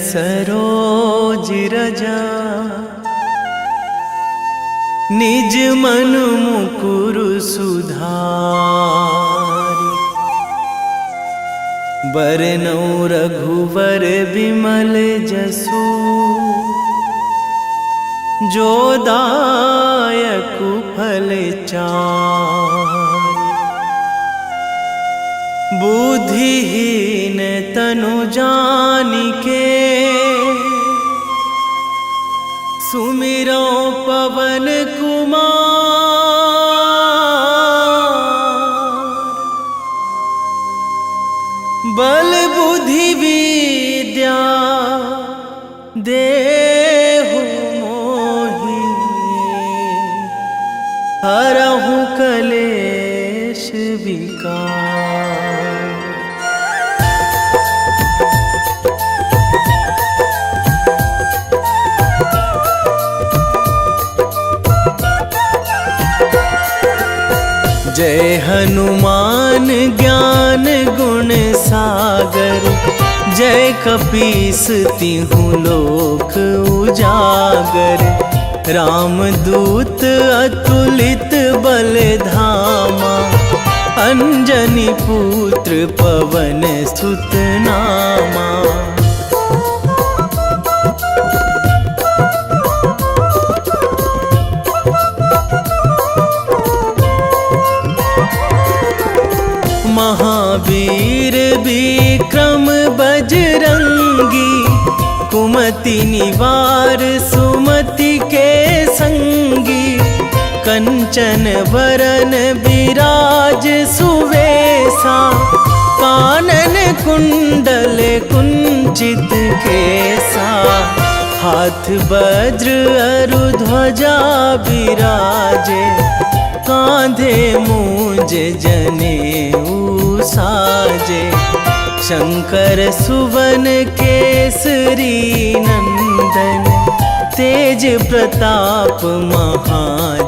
सरोज रजा निज मन मुकुर सुधारि। बरनौ रघुवर बिमल जसु जो दायकु फल चारि। बुद्धिहीन तनु जानिके सुमिरो पवन कुमार। बल बुद्धि विद्या देहु मोहि हरहु कलेश विकार। जय हनुमान ज्ञान गुण सागर। जय कपीस तिहु लोक उजागर। रामदूत अतुलित बल धामा। अंजनी पुत्र पवन सुत नामा। महावीर विक्रम बजरंगी। कुमति निवार सुमति के संगी। कंचन वरन विराज सुवेशा। कानन कुंडल कुंचित केसा। हाथ वज्र अरु ध्वजा विराजे। कांधे मूंज जनेऊ साजे। शंकर सुवन केसरी नंदन। तेज प्रताप महाजगवंदन।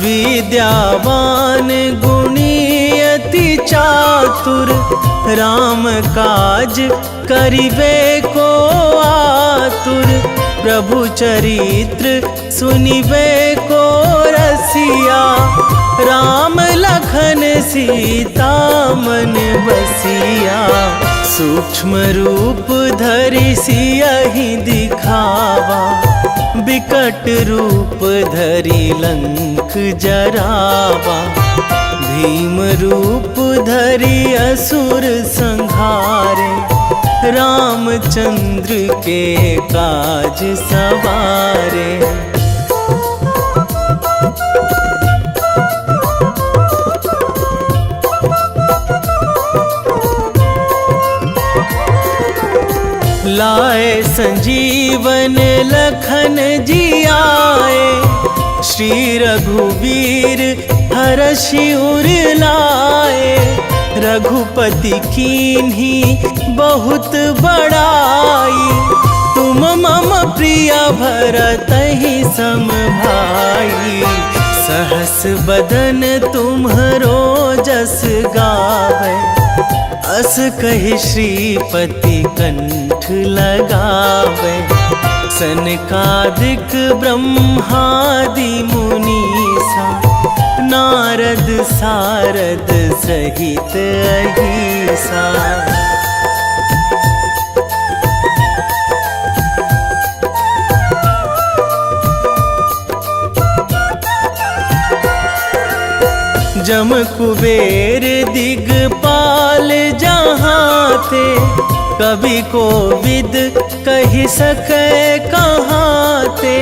विद्यावान गुणी अति चातुर। राम काज करिबे को आतुर। प्रभु चरित्र सुनिबे को रसिया। राम लखन सीता मन बसिया। सूक्ष्म रूप धरि सियहि दिखावा। विकट रूप धरि लंक जरावा। भीम रूप धरि असुर संहारे। रामचंद्र के काज सवारे। लाए संजीवन लखन जियाए। श्री रघुवीर हरषि उर लाए। रघुपति कीन्ही बहुत बड़ाई। तुम मम प्रिय भरतहि सम भाई। सहस बदन तुम्हरो जस गावे। अस कहि श्रीपति कंठ लगावे। सनकादिक ब्रह्मादि मुनीसा। नारद सारद सहित अहिसा। जम कुबेर दिगपाल जहाँ थे। कवि कोविद कहि सकै कहाँ ते।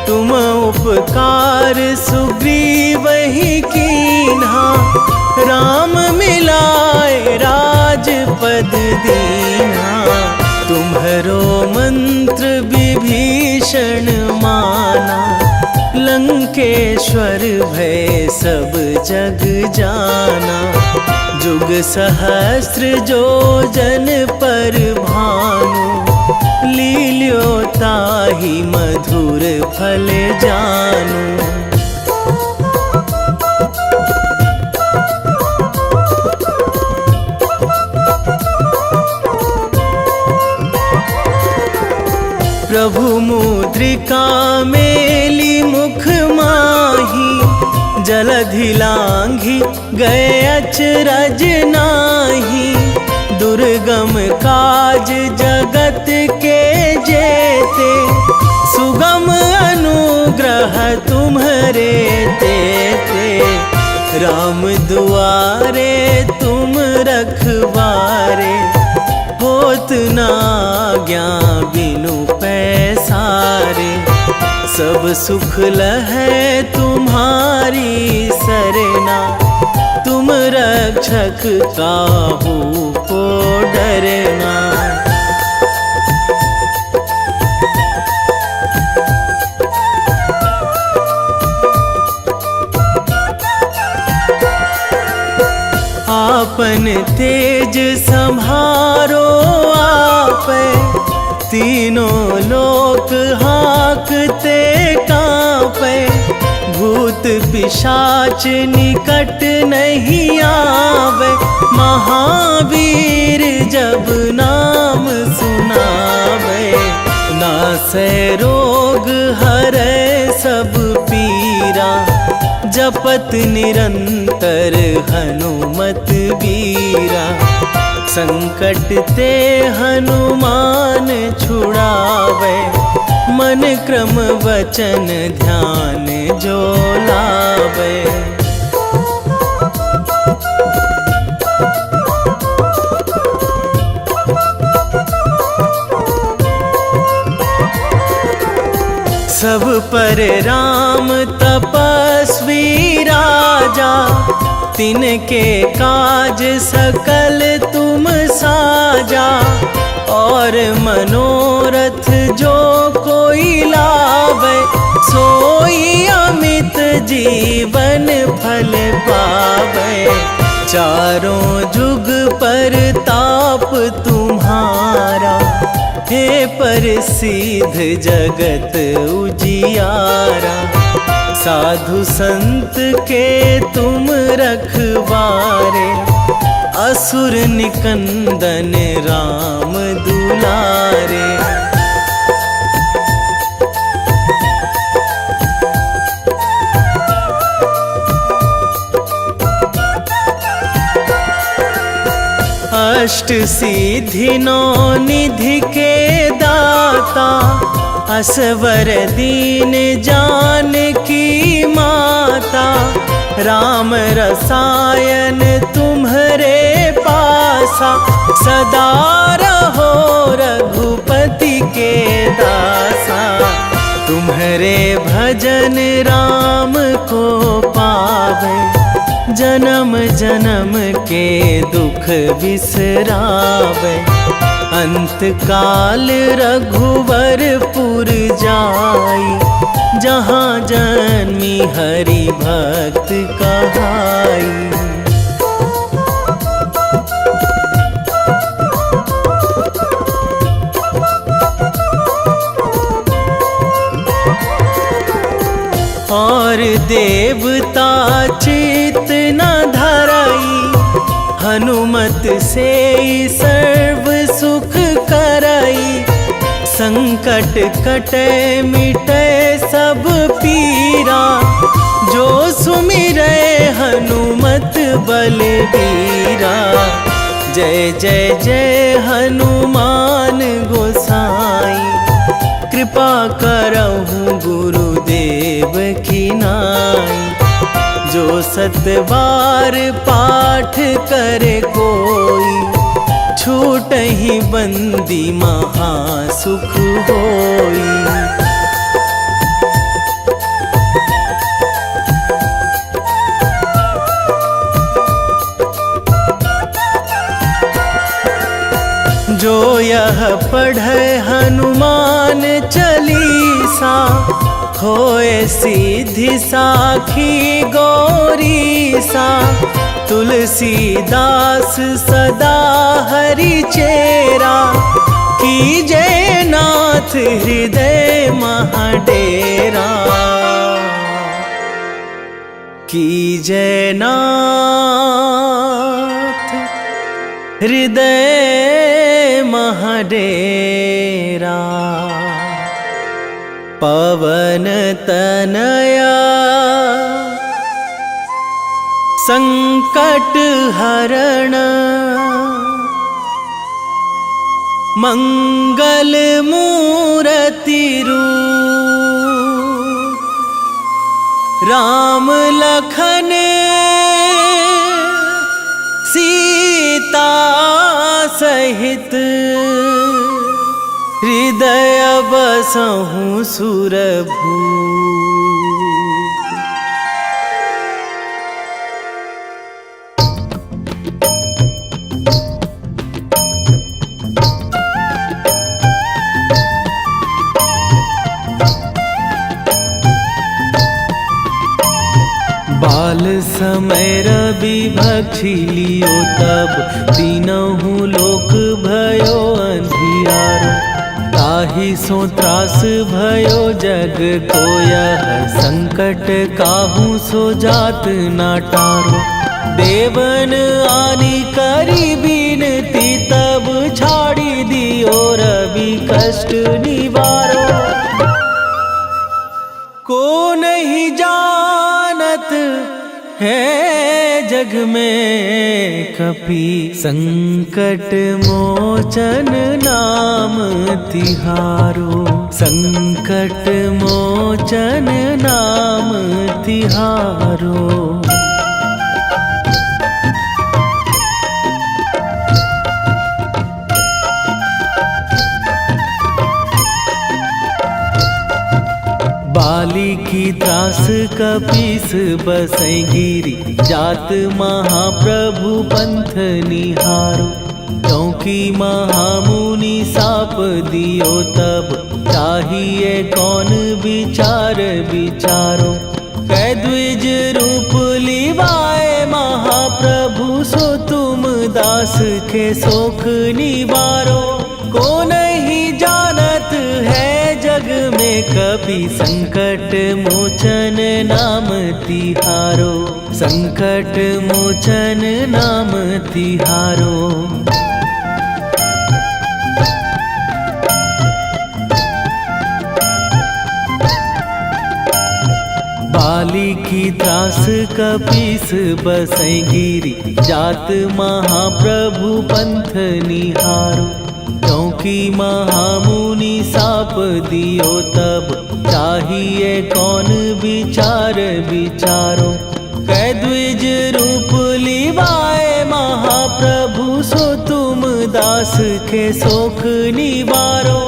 तुम उपकार सुग्रीवहि कीन्हा। राम मिलाए राजपद दीन्हा। तुम्हरो मंत्र विभीषण माना। लंकेश्वर भय सब जग जाना। जुग सहस्र जो जन पर भानु। लील्यो ताहि मधुर फल जानू। प्रभु मुद्रिका मेली मुख माही, जलधि लांघी गए अचरज नाही। दुर्गम काज जगत के जेते, सुगम अनुग्रह तुम्हरे तेते। राम दुआरे तुम रखवारे, होत ना आज्ञा बिनु पैसारे। सब सुख लहै तुम्हारी सरना, तुम रक्षक काहू को डरना। आपन तेज संभारो आपै, तीनों लोक हाकते कांपै। भूत पिशाच निकट नहीं आवे, महावीर जब नाम सुनावे। नासै रोग हरै सब पीरा, जपत निरंतर हनुमत बीरा। संकट ते हनुमान छुड़ावे, मन क्रम वचन ध्यान जो लावे। सब पर राम तपस्वी राजा, तिनके काज सकल तुम साजा। और मनोरथ जो कोई लावे, सोई अमित जीवन फल पावे। चारों जुग पर ताप तुम्हारा, हे प्रसिद्ध जगत उजियारा। साधु संत के तुम रखवारे, असुर निकंदन राम दुलारे। अष्ट सिद्धि नौ निधि के दाता, असवर दीन जानकी माता। राम रसायन तुम्हरे पासा, सदा रहो रघुपति के दासा। तुम्हरे भजन राम को पावे, जन्म जन्म के दुख बिसरावे। अंत काल रघुवरपुर जाई, जहाँ जन्मी हरि भक्त कहाई। और देवता चित न धराई, हनुमत से सर्व सुख कराई। संकट कटे मिटे सब पीरा, जो सुमिरै हनुमत बलबीरा। जय जय जय हनुमान गोसाई, कृपा करहु गुरुदेव की नाई। जो सतबार पाठ करे कोई, छूटहि बंदी महासुख होई। जो यह पढ़े हनुमान चालीसा, होए सीधी साखी गौरीसा। तुलसीदास सदा हरि चेरा, कीजे नाथ हृदय महाडेरा, कीजे नाथ हृदय महाडेरा। पवन तनया संकट हरण, मंगल मूर्ति रूप, राम लखन सीता सहित, हृदय बसहु सुरभूप। बाल समय रवि भक्षी लियो तब, तीनहु लोक भयो अंधियारो। ताहि सो त्रास भयो जग को यह, संकट काहू सो जात ना टारो। देवन आनी करी बिनती तब, छाड़ी दियो रवि कष्ट निवारो। को नहीं जानत है जग में कपि, संकट मोचन नाम तिहारो। संकट मोचन नाम तिहारो। बाली की त्रास कपीस बसै गिरी, जात महाप्रभु पंथ निहारो। क्योंकि महामुनि साप दियो तब, चाहिए कौन विचार विचारो। कै द्विज रूप लिवाए महाप्रभु, सो तुम दास के शोक निवारो। को नहीं जानत है जग में कपि, संकट मोचन नाम तिहारो। संकट मोचन नाम तिहारो। बाली की त्रास कपीस बसै गिरी, जात महाप्रभु पंथ निहारो। क्योंकि महामुनि साप दियो तब, चाहिए कौन विचार विचारो। कै द्विज रूप लिवाए महाप्रभु, सो तुम दास के शोक निवारो।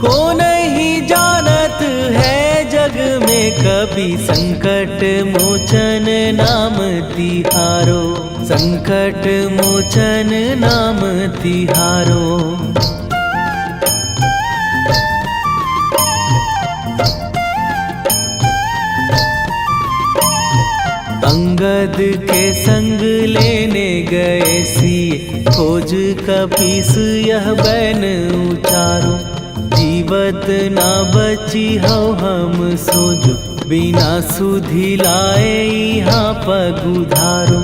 को नहीं जानत है जग में कपि, संकट मोचन नाम तिहारो। संकट मोचन नाम तिहारो। अंगद के संग लेने गए सिए, खोज कपीस यह बैन उचारो। जीवत ना बची हो हम सोजो, बिना सुधि लाए यहाँ पगुधारो।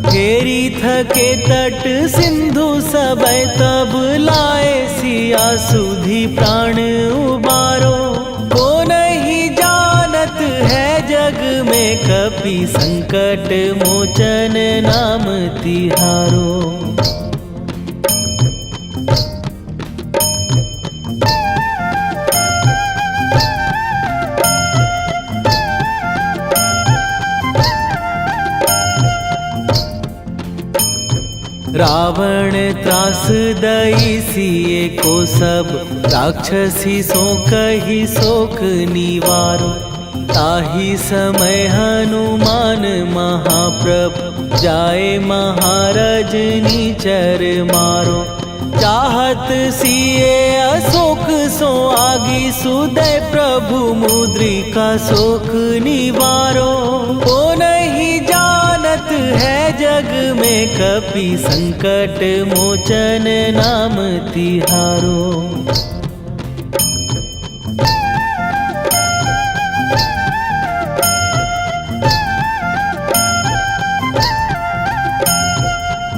फेरी थके तट सिंधु सबय, तब लाए सिया सुधि प्राण उबारो। को नहीं जानत है जग में कपि, संकट मोचन नाम तिहारो। रावण त्रास दई सिए को सब, राक्षसी सो कही शोक निवारो। ताहि समय हनुमान महाप्रभु, जाए महाराज नीचर मारो। चाहत सिए अशोक सो आगी, सुदय प्रभु मुद्रिका शोक निवारो। को नहीं जानत है जग में कपि संकट मोचन नाम तिहारो।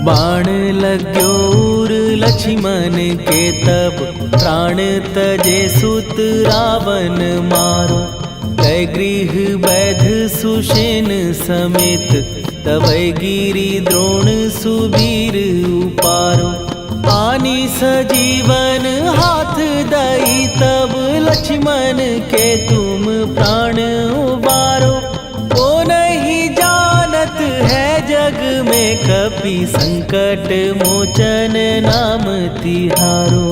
बाण लाग्यो उर लक्ष्मण के तब प्राण तजे सुत रावण मारो। कै गृह वैध सुषेण समेत तबै गिरि द्रोण सुबीर उपारो। आनी सजीवन हाथ दई तब लक्ष्मण के तुम प्राण उबारो। ओ नहीं जानत है जग में कपि संकट मोचन नाम तिहारो।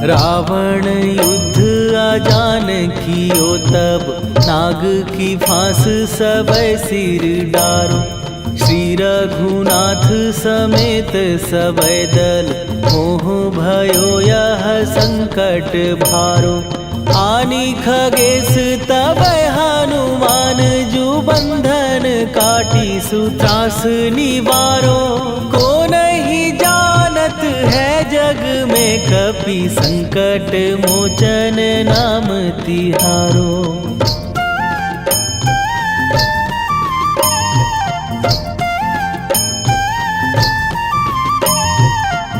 रावण युद्ध आजान कियो तब नाग की फांस सबै सिर डारो। श्री रघुनाथ समेत सबै दल मोह भयो यह संकट भारो। आनी खगेश तबै हनुमान जु बंधन काटी सुत्रास निवारो। को नहीं जानत है जग में कपि संकट मोचन नाम तिहारो।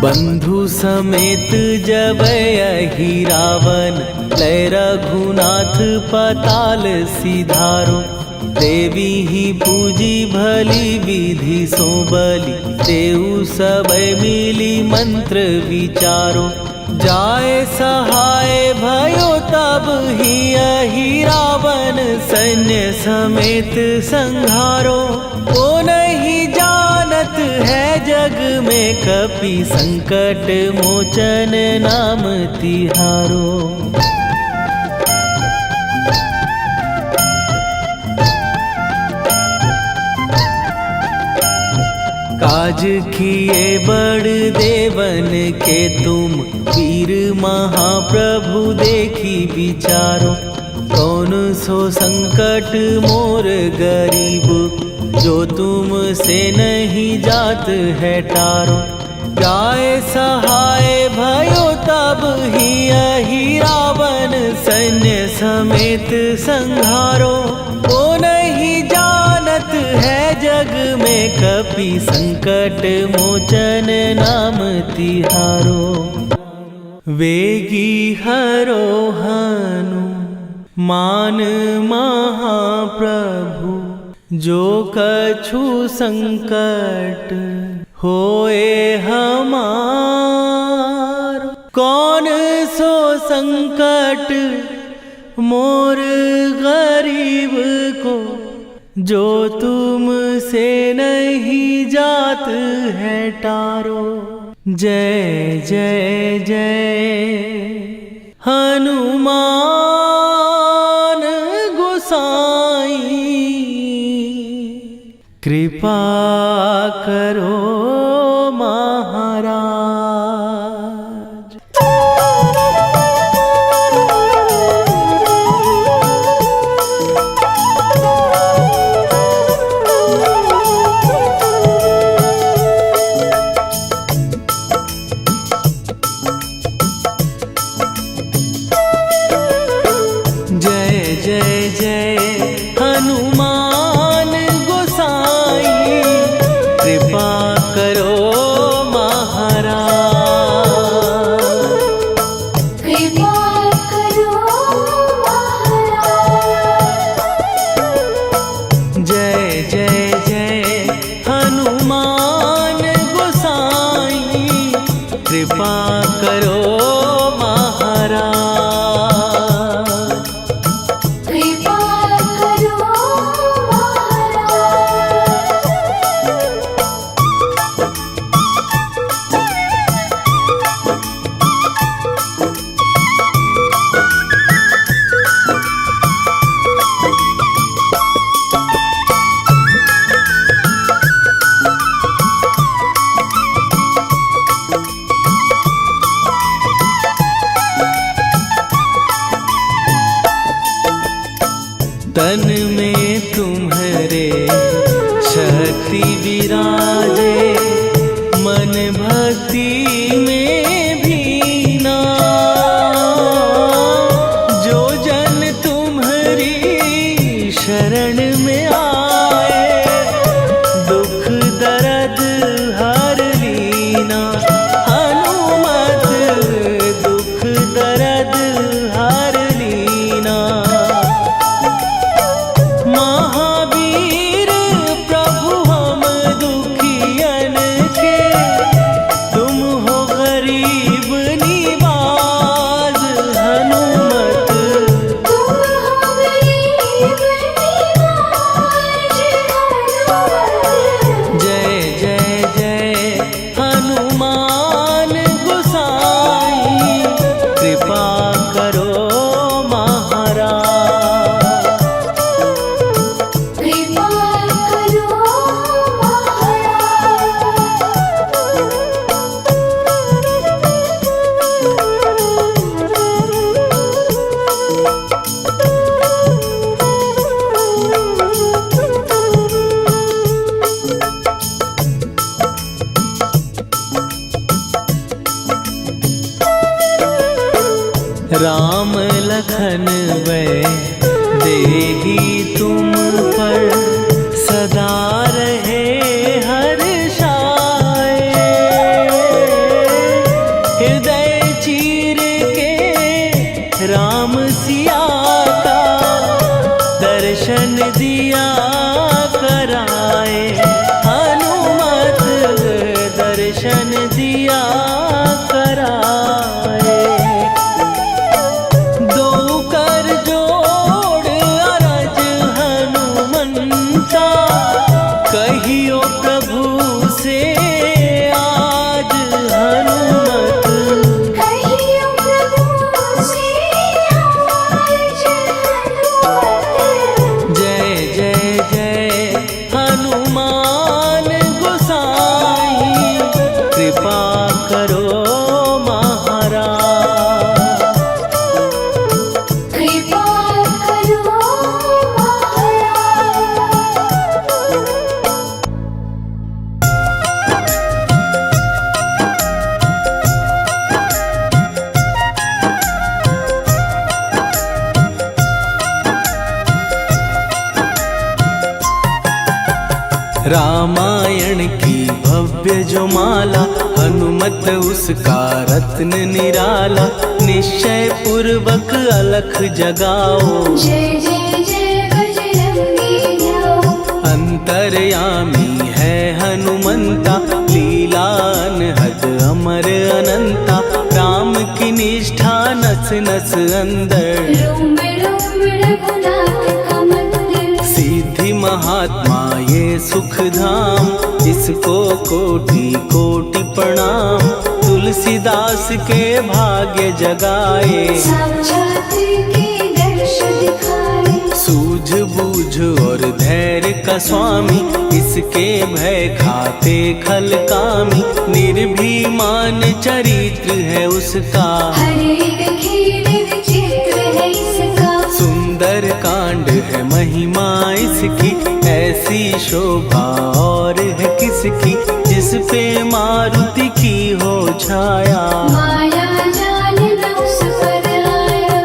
बंधु समेत जबै अहि रावण लय रघुनाथ पताल सिधारो। देवी ही पूजी भली विधि सो बलि तेउ सबै मिली मंत्र विचारो। जाय सहाय भयो तब ही अहि रावण सैन्य समेत संहारो। ओ नहीं जानत है जग में कपि संकट मोचन नाम तिहारो। काज किए बड़ देवन के तुम वीर महाप्रभु देखी विचारो। कौन सो संकट मोर गरीब जो तुम से नहीं जात है टारो। जाय सहाय भयो तब ही अहि रावण सैन्य समेत संहारो। ओ नहीं जानत है जग में कपि संकट मोचन नाम तिहारो। वेगी हरो हनु मान महाप्रभु जो कछु संकट होए हमार। कौन सो संकट मोर गरीब को जो तुम से नहीं जात है टारो। जय जय जय हनुमान गोसाई कृपा करो महाराज। लखन वै देही तुम पर सदा रहे हर्षाए। हृदय चीर के राम सिया का दर्शन दिया कराए। हनुमत दर्शन दिया कराए। दो कर जोड़ अरज हनुमंता कहियो प्रभु से आज हनुमत। कहियो प्रभु से आज हनुमत। जय जय जय हनुमान गोसाई कृपा करो महाराज। कृपा करो महाराज। रामायण की भव्य जो माला हनुमत उसका रत्न निराला। निश्चय पूर्वक अलख जगाओ जय जय जय बजरंगी जाओ। अंतर्यामी है हनुमंता लीला अनहद अमर अनंता। राम की निष्ठा नस नस अंदर रोम रोम रघुनाथ का मंदिर। सिद्धि महात्मा ये सुख धाम इसको कोटि कोटि प्रणाम। तुलसीदास के भाग्य जगाए साक्षात के दर्श दिखाए। सूझ बूझ और धैर्य का स्वामी इसके भय खाते खल कामी। निर्भीमान चरित्र है उसका हर एक खेल विचित्र है इसका। सुंदर कांड है महिमा इसकी ऐसी शोभा और है किसकी। जिस पे मारुति की हो छाया माया जाल न उस पर आया।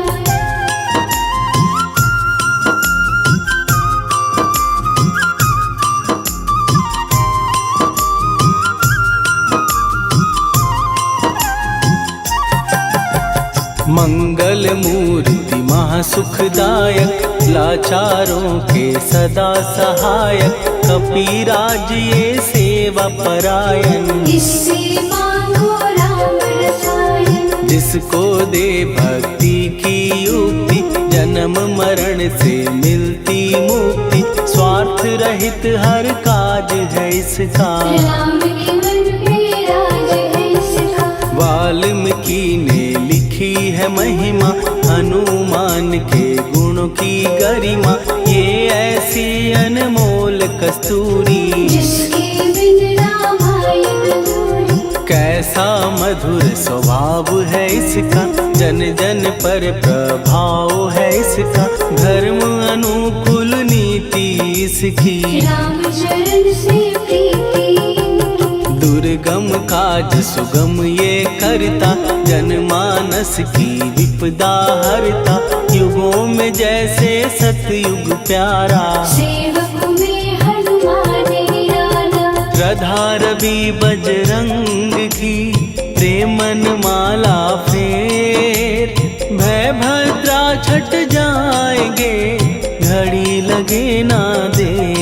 मंगल मूर्ति महासुखदायक लाचारों के सदा सहायक। कपीराज ये सेवा परायण इससे मांगो राम रसायन। जिसको दे भक्ति की युक्ति जन्म मरण से मिलती मुक्ति। स्वार्थ रहित हर काज है इसका राम के मन पे राज है इसका। वाल्मीकि ने लिखी है महिमा हनुमान के गुणों की गरिमा। ये ऐसी अनमोल कस्तूरी जिसके बिन रामायण अधूरी। कैसा मधुर स्वभाव है इसका जन जन पर प्रभाव है इसका। धर्म अनुकूल नीति इसकी राम चरण से प्रीति। दुर्गम काज सुगम ये करता जनमानस की विपदा हरता। युगों में जैसे सतयुग प्यारा सेवक में हनुमान निराला। श्रद्धा रवि बजरंग की प्रेमन माला फेर। भय भद्रा छट जाएंगे घड़ी लगे ना देर।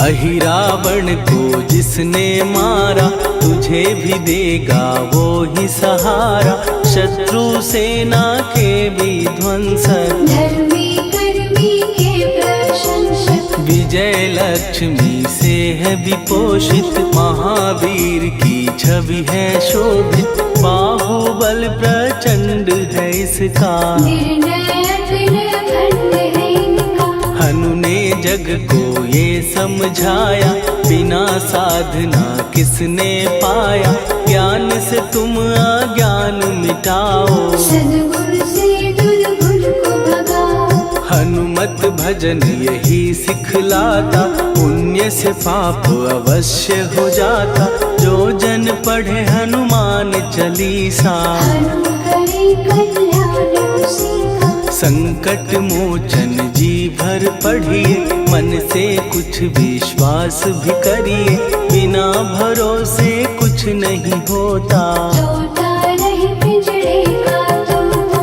अहिरावण को जिसने मारा तुझे भी देगा वो ही सहारा। शत्रु सेना के विध्वंसक धर्मी कर्मी के प्रशंसक। विजय लक्ष्मी से है विपोषित। महावीर की छवि है शोभित। बाहुबल प्रचंड है इसका निर्णय अखंड है इनका। हनु ने जग को ये समझाया बिना साधना किसने पाया। ज्ञान से तुम अज्ञान मिटाओ सद्गुण से दुर्गुण को भगाओ। हनुमत भजन यही सिखलाता, पुण्य से पाप अवश्य हो जाता। जो जन पढ़े हनुमान चालीसा, हनुम करे कल्याण उसी का। संकट मोचन जी भर पढ़िए, मन से कुछ विश्वास भी करिए। बिना भरोसे कुछ नहीं होता, तोता रहे पिंजरे का तोता।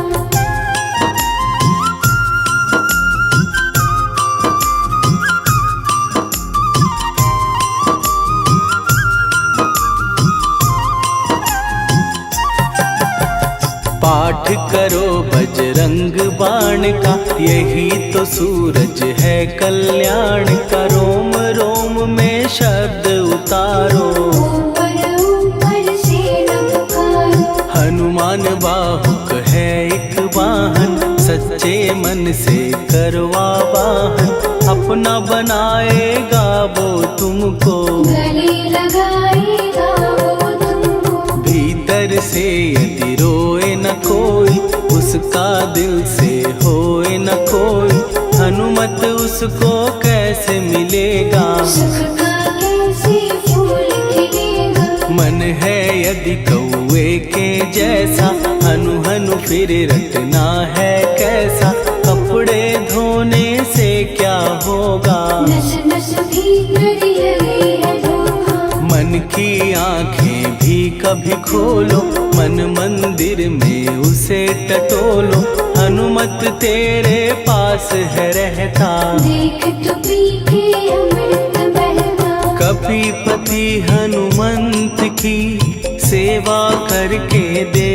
पाठ करो बजरंग बाण का, यही तो सूरज है कल्याण का। रोम रोम में शब्द उतारो, ऊपर ऊपर से न पुकारो। हनुमान बाहुक है एक वाहन, सच्चे मन से करवा वाहन। अपना बनाएगा वो तुमको, गले लगाएगा वो तुमको। भीतर से यदि रोए न कोई, उसका दिल से होए न कोई। हनुमत उसको कैसे मिलेगा, सुख का कैसे फूल खिलेगा। मन है यदि कौए के जैसा, हनु हनु फिर रटना है कैसा। कपड़े धोने से क्या होगा, नस नस भीतर लगी है धोखा। मन की आंखें भी कभी खोलो, मन मंदिर में उसे टटोलो। हनुमत तेरे पास है रहता, देख तो पी के अमृत बहता। कपीपति हनुमंत की सेवा करके दे,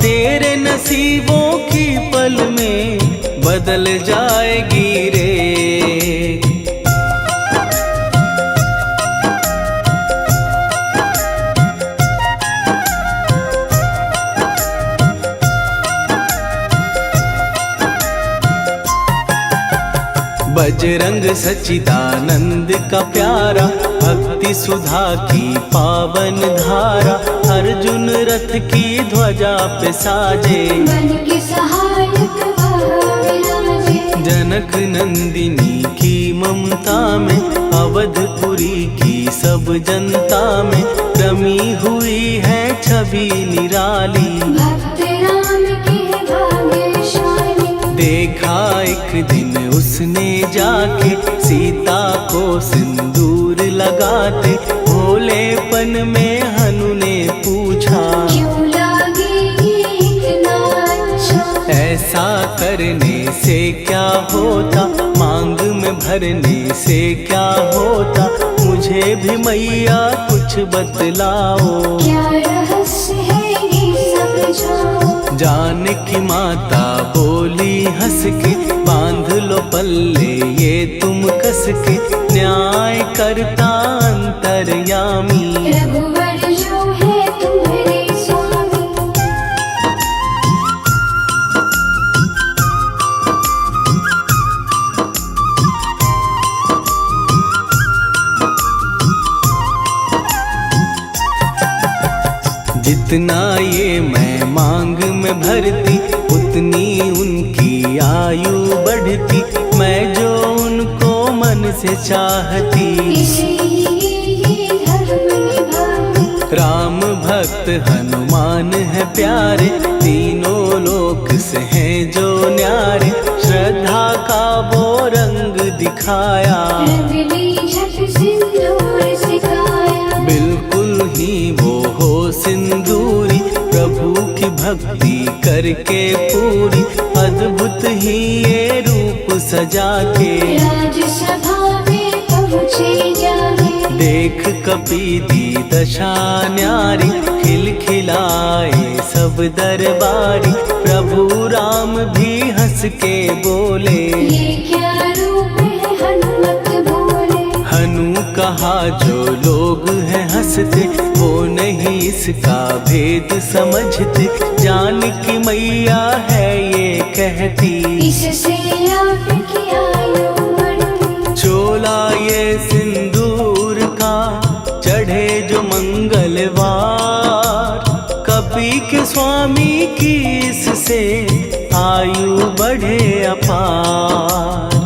तेरे नसीबों की पल में बदल जाएगी रे। बजरंग सच्चिदानंद का प्यारा, भक्ति सुधा की पावन धारा। अर्जुन रथ की ध्वजा पे साजे, मन के सहायक वह विराजे। जनक नंदिनी की ममता में, अवधपुरी की सब जनता में रमी हुई है छवि निराली। भक्त राम के भाग्यशाली, देखा एक दिन उसने जाके सीता को सिंदूर लगाते। भोलेपन में हनु ने पूछा, क्यों लागे ये इतना अच्छा। ऐसा करने से क्या होता, मांग में भरने से क्या होता। मुझे भी मैया कुछ बतलाओ, क्या रहस्य है ये समझाओ। जानकी माता बोली हंस के, बांध लो पल्ले ये तुम कस के। न्याय करता अंतर्यामी, रघुवर जो है तुम्हारे स्वामी। जितना ये मैं मांग में भरती, उतनी उनकी आयु बढ़ती। मैं जो उनको मन से चाहती, इसलिए ये धर्म निभाती। राम भक्त हनुमान है प्यारे, तीनों लोक से हैं जो न्यारे। श्रद्धा का वो रंग दिखाया, रंगली झट सिंदूर सिखाया। बिल्कुल ही वो हो सिंदूरी, प्रभु की भक्ति करके पूरी। अद्भुत ही ये रूप सजा के, राजसभा में पहुँचे जाके। देख कपीदी दशा न्यारी, खिलखिलाए सब दरबारी। प्रभु राम भी हंस के बोले, ये क्या रूप है हनुमत बोले। हनु कहा जो लोग हैं हंसते, वो नहीं इसका भेद समझते। जानकी मैया है ये कहती, इससे आपकी आयु बढ़ती। चोला ये सिंदूर का चढ़े जो मंगलवार। कपी के स्वामी की इससे आयु बढ़े अपार।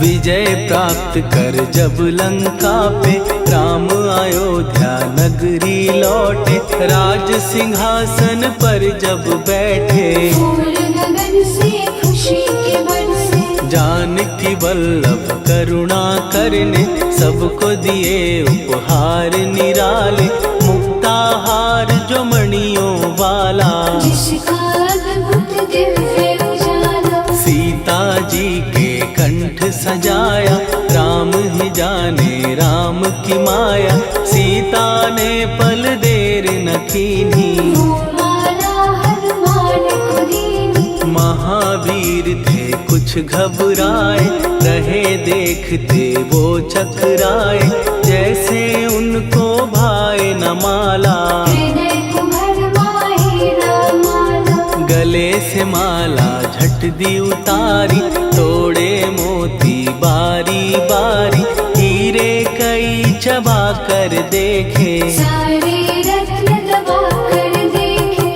विजय प्राप्त कर जब लंका पे राम अयोध्या नगरी लौटे, राज सिंहासन पर जब बैठे, फूल गगन से खुशी के बरसे, जानकी वल्लभ करुणा करने सबको दिए उपहार निराले, मुक्ताहार जो मणियों वाला, जिसका अद्भुत दिव्य उजाला, सीता जी के कंठ सजाया, राम ही जाने राम की माया, सीता ने पल देर न कीन्ही, वो माला हनुमान को दीनी। महावीर थे कुछ घबराए, रहे देखते वो चकराए, जैसे उनको भाए न माला, हृदय को भरमाए न माला, गले से माला झट दी उतारी, तोड़े मोती बारी बारी, हीरे कई चबा कर देखे, सारे रत्न दबा कर देखे।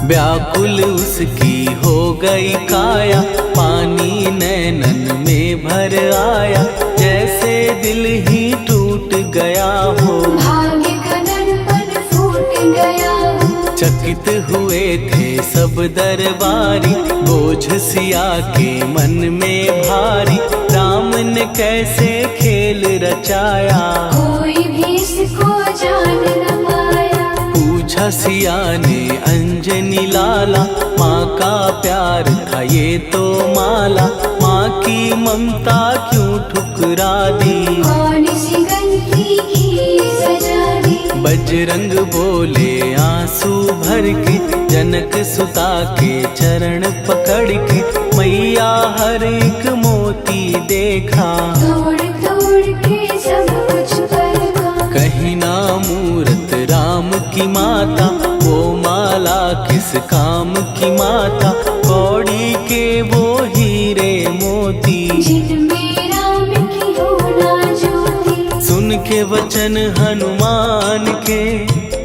व्याकुल उसकी हो गई काया, पानी नैनन में भर आया, जैसे दिल ही टूट गया हो, भाग्य का दर्पण फूट गया हो, चकित हुए थे सब दरबारी, बोझ सिया के मन में भारी, राम ने कैसे खेल रचाया, कोई भी इसको जान न पाया। पूछा सिया ने अंजनी लाला, माँ का प्यार था ये तो माला, माँ की ममता क्यों ठुकरा दी, कौन सी गलती की सजा दी। बजरंग बोले आंसू भर के, जनक सुता के चरण पकड़ के, मैया हर एक मोती देखा, तोड़ तोड़ के सब कुछ परखा। कहीं ना मूरत राम की माता, वो माला किस काम की माता, कौड़ी के वो हीरे मोती, जिनमें राम की हो ना ज्योति। सुन के वचन हनुमान के,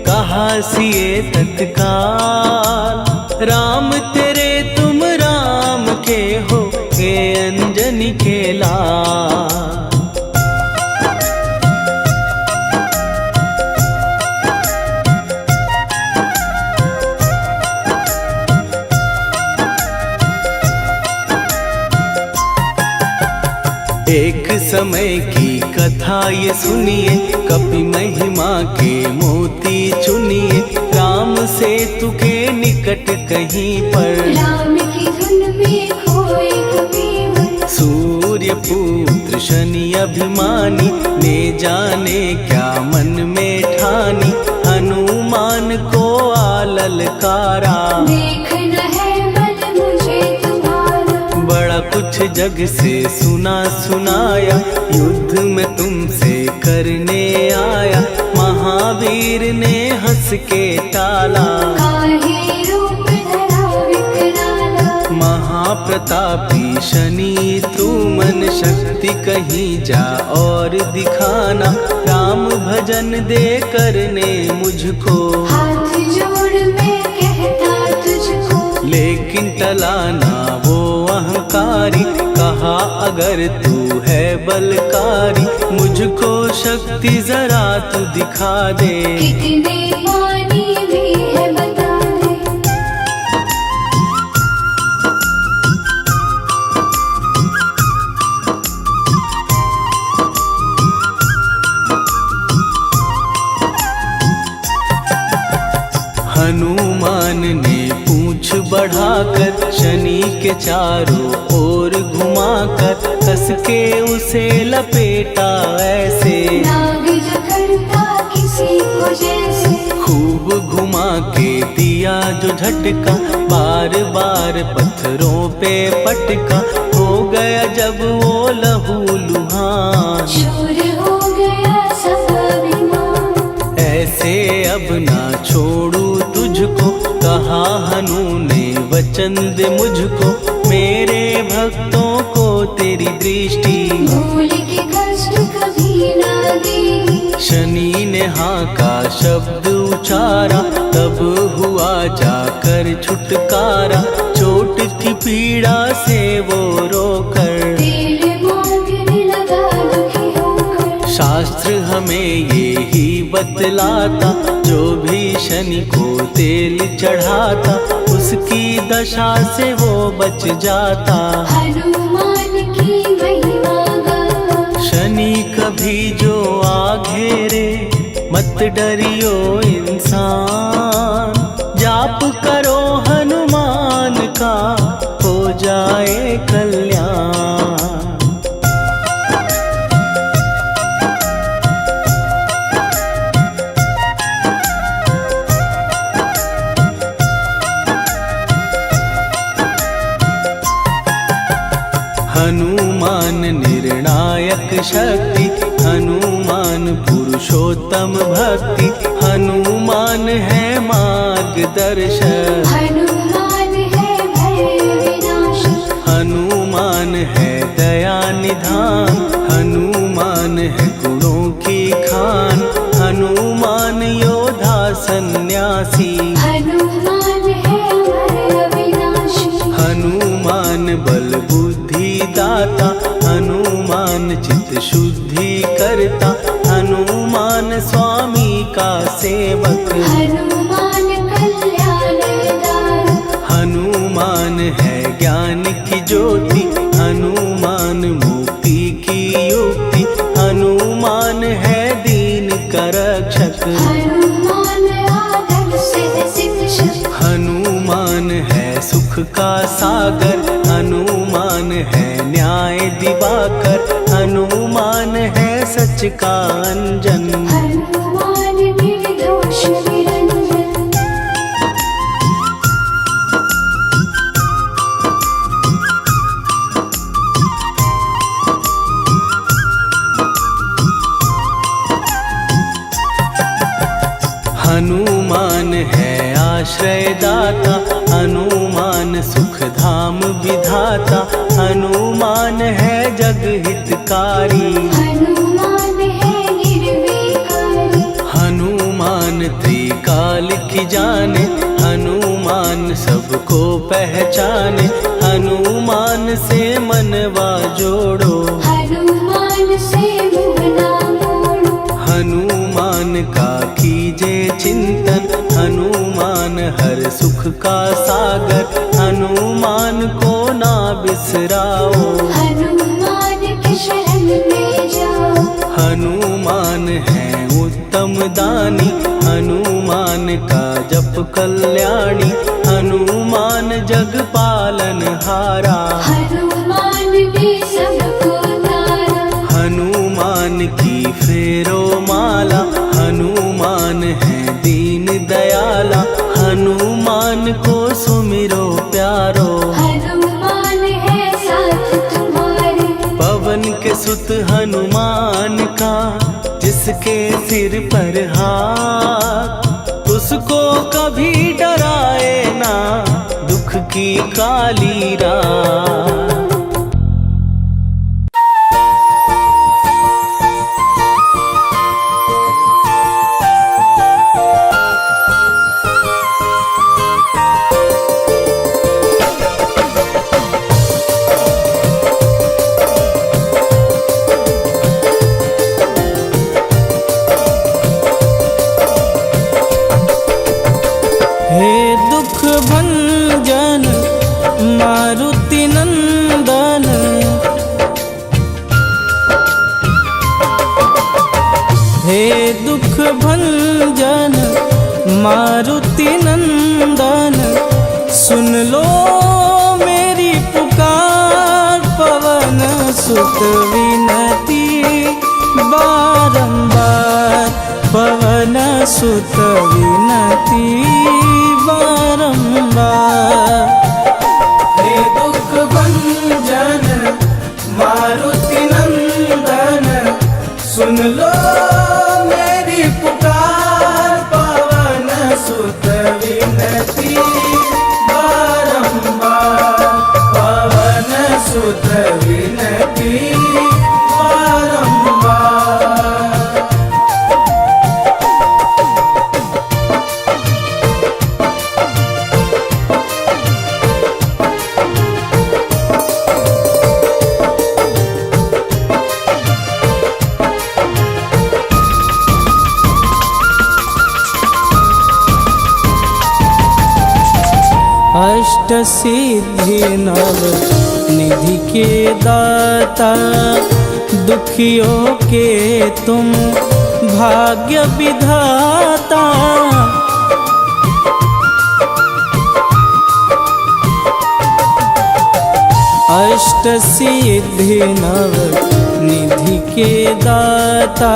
कहा सिए तत्काल, राम तेरे तुम राम के हो, के अंजनी के लाल। एक समय की कथा ये सुनिए, कपि महिमा के मोती चुनिए, राम सेतु के निकट कहीं पर, राम की धुन में खोए कबीर। सूर्य पुत्र शनि अभिमानी, ने जाने क्या मन में ठानी, हनुमान को आललकारा, देखना है बल मुझे तुम्हारा। बड़ा कुछ जग से सुना सुनाया, युद्ध में तुमसे करने आया, महावीर ने हंस के टाला, काहे रूप धरा विकराला। महाप्रतापी शनि तू मन शक्ति कहीं जा और दिखाना, राम भजन दे करने मुझको, हाथ जोड़ मैं कहता तुझको। लेकिन टलाना वो अहंकारी, कहा अगर तू है बलकारी, मुझको शक्ति जरा तू दिखा दे, कितने पानी भी है बता दे। हनुमान ने पूंछ बढ़ाकर, शनि के चारों ओर घुमाकर, कस के उसे लपेटा ऐसे, नाग जो करता किसी को जैसे। खूब घुमा के दिया जो झटका, बार बार पत्थरों पे पटका, हो गया जब वो लहू लुहान, चूर हो गया सब अभिमान। ऐसे अब ना छोड़ू तुझको, कहा हनु ने वचन दे मुझको। मेरे भक्तों को तेरी दृष्टि, भूल के कष्ट कभी ना देगी। शनि ने हाँ का शब्द उचारा, तब हुआ जाकर छुटकारा। चोट की पीड़ा से वो रोकर, तेल मांगने लगा दुखी होकर। शास्त्र हमें ये ही बतलाता, जो भी शनि को तेल चढ़ाता, उसकी दशा से वो बच जाता। हनुमान की महिमा गाता। शनि कभी जो आ घेरे, मत डरियो इंसान। जाप करो हनुमान का, हो जाए कल्याण। हनुमान निर्णायक शक्ति, हनुमान पुरुषोत्तम भक्ति। हनुमान है मार्गदर्शक, हनुमान है भय विनाशक। हनुमान है दया निधान। हनुमान है गुणों की खान, हनुमान योद्धा सन्यासी। हनुमान है भय विनाशी। हनुमान बल बुद्धि दाता, हनुमान चित्त शुद्धि करता। हनुमान स्वामी का सेवक, हनुमान कल्याणदायक। हनुमान है ज्ञान की ज्योति। हनुमान मुक्ति की युक्ति, हनुमान है दीन का रक्षक। हनुमान आदर से शिक्षक। हनुमान है सुख का सागर, हनुमान है न्याय दिवाकर। हनुमान है सच का अंजन, हनुमान निर्दोष निरंजन। हनुमान है आश्रय दाता, हनुमान सुख धाम विधाता। हनुमान है जग हितकारी, हनुमान है निर्विकारी। हनुमान त्रिकाल की जाने। हनुमान सबको पहचाने, हनुमान से मनवा जोड़ो। हनुमान से मुँह ना मोड़ो। हनुमान का कीजे चिंतन, हनुमान हर सुख का सागर। हनुमान को ना बिसराओ, हनुमान के शरण में जाओ। हनुमान है उत्तम दानी, हनुमान का जप कल्याणी। हनुमान जग पालन हारा, हनुमान ने सबको तारा। हनुमान की फेरो माला। हनुमान है दीन दयाला, हनुमान को सुमिरो प्यारो। हनुमान है साथ तुम्हारे। पवन के सुत हनुमान का, जिसके सिर पर हाथ, उसको कभी डराए ना दुख की काली रात। हे दुख भंजन मारुति नंदन, हे दुख भंजन मारुति नंदन। सुन लो मेरी पुकार, पवन सुत विनती बारंबार। पवन सुत विनती बारंबार। हे दुख भंजन सुत विनती बारंबार, पवन सुत विनती बारंबार। अष्ट सिद्धि नव निधि के दाता, दुखियों के तुम भाग्य विधाता। अष्ट सिद्धि नव निधि के दाता,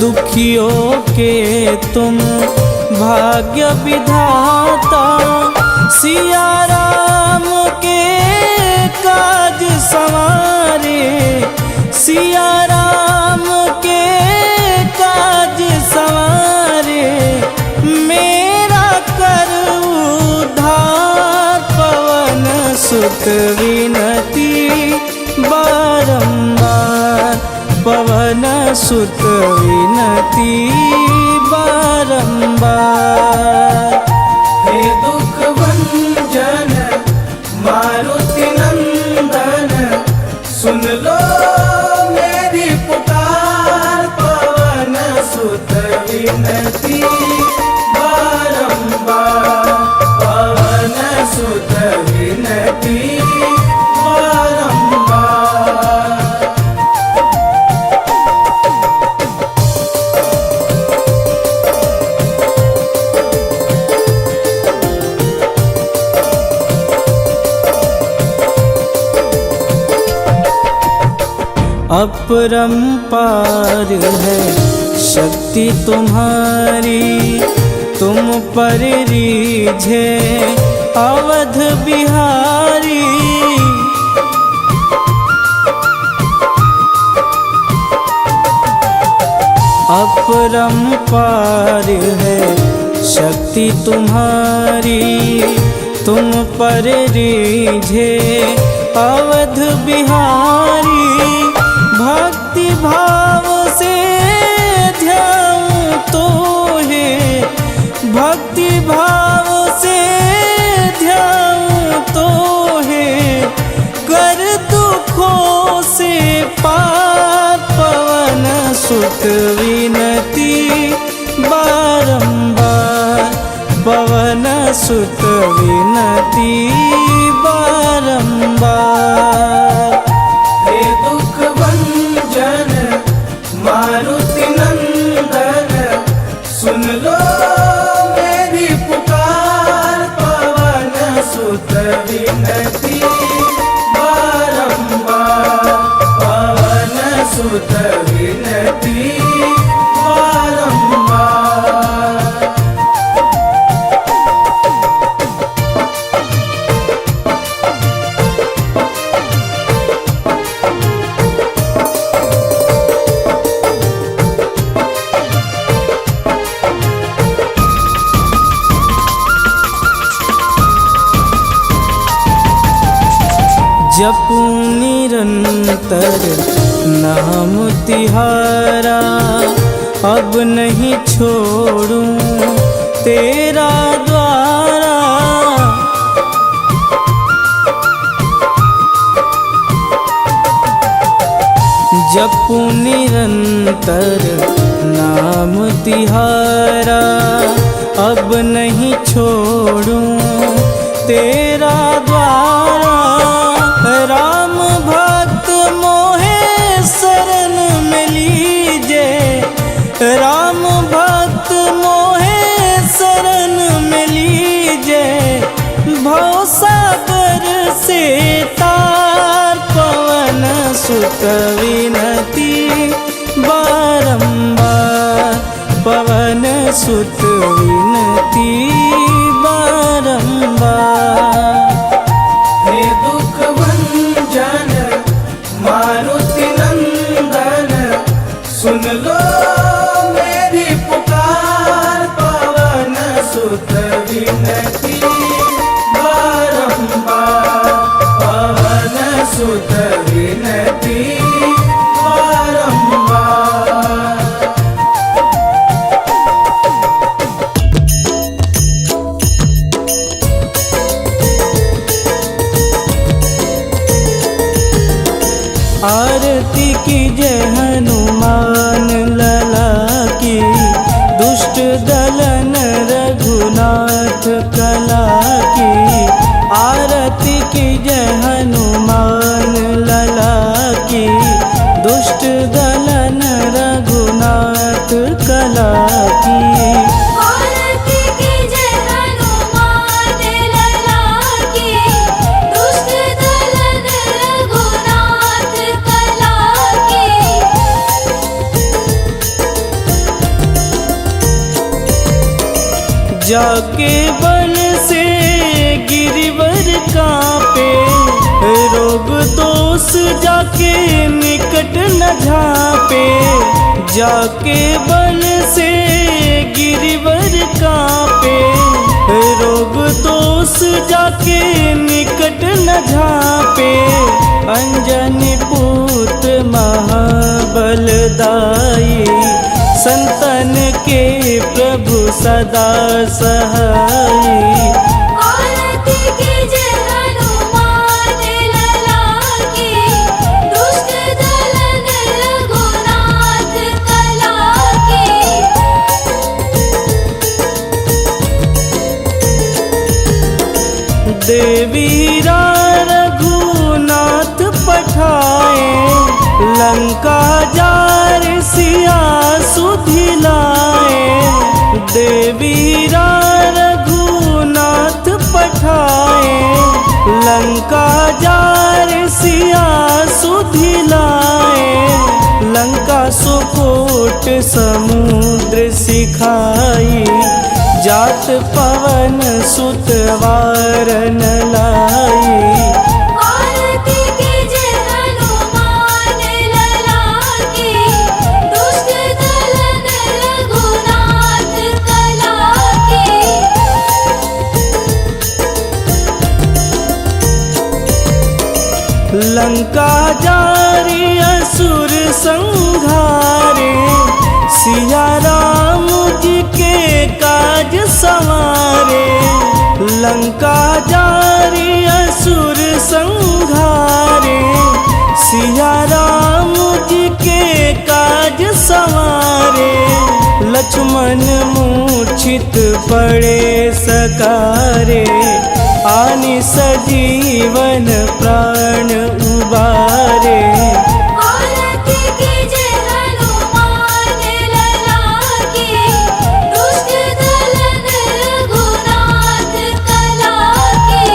दुखियों के तुम भाग्य विधाता। सिया राम के काज संवारे, सिया राम के काज संवारे, मेरा कर उद्धार। पवन सुत विनती बारंबार, पवन सुत विनती बारंबार। हे दुख भंजन मारुति नंदन, सुन लो मेरी पुकार। पवन सुत विनती बारंबार, पवन सुत विनती बारंबार। अपरंपार है शक्ति तुम्हारी, तुम पर रीझे अवध बिहारी। अपरंपार है शक्ति तुम्हारी, तुम पर रीझे अवध बिहारी। भक्ति भाव से ध्याऊं तो है, भक्ति भाव से ध्याऊं तो है, कर दुखों से पार। पवन सुत विनती बारंबार, पवन सुत विनती बारंबार। हे दुख भंजन मारुति नंदन, सुन लो मेरी पुकार। पवन सुत विनती बारंबार, पवन सुत विनती बारंबार। जपूं निरंतर नाम तिहारा, अब नहीं छोड़ूं तेरा द्वारा। जपूं निरंतर नाम तिहारा, अब नहीं छोड़ूं तेरा द्वारा। राम भक्त मोहे शरण में लीजे, राम भक्त मोहे शरण में लीजे। भवसागर से तार, पवन सुत विनती बारंबार, पवन सुत विनती बारंबार। हे दुख भंजन मारुति नंदन, सुन लो मेरी पुकार। पवन दलन रघुनाथ कला की, आरती की जय हनुमान लला की। दुष्ट दलन रघुनाथ कला की, आरती की जय हनुमान लला की। दुष्ट दलन रघुनाथ कला की। जाके बल से गिरिवर कांपे, रोग दोष जाके निकट न झांपे। जाके बल से गिरिवर कांपे, रोग दोष जाके निकट न झांपे। अंजनी पूत महाबलदाई, संतन के प्रभु सदा सहाई। आरती की जय हनुमान लला की। दुष्ट दलन रघुनाथ कला की। देवीरा रघुनाथ पठाए, लंका जार सिया सुधिलाए। देवीरा रघुनाथ पठाए, लंका जार सिया सुधिलाए। लंका सुकोट समुद्र सिखाई, जात पवन सुत वारन लाई। आरती की जय हनुमान लला की। दुष्ट दलन रघुनाथ कला की। लंका जारी असुर संहारे, सिया राम जी के काज संवारे। लंका जारी असुर संहारे, सिया राम जी के काज संवारे। लक्ष्मण मूर्छित पड़े सकारे, आनि सजीवन प्राण उबारे। आरती की जय हनुमान लला की। दुष्ट दलन रघुनाथ कला की।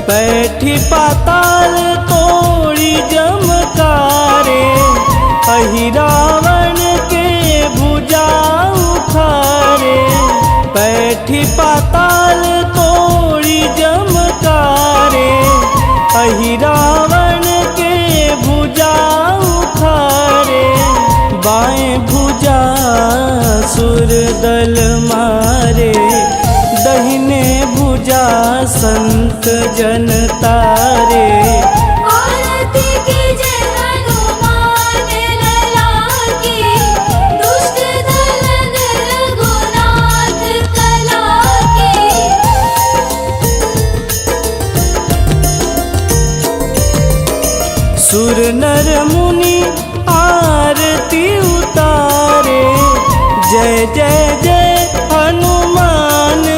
बैठी पाताल तोड़ी जमकारे, अहिरावण के भुजा उखारे। बैठी पाताल तोड़ी जमकारे, अहिरावण के भुजा उखारे। बाएं भुजा सुर दल मारे, दहिने भुजा संत जन तारे। आरती की जय हनुमान लला की। दुष्ट दलन रघुनाथ कला की। सुर नर मुनि आरती उतारे, जय जय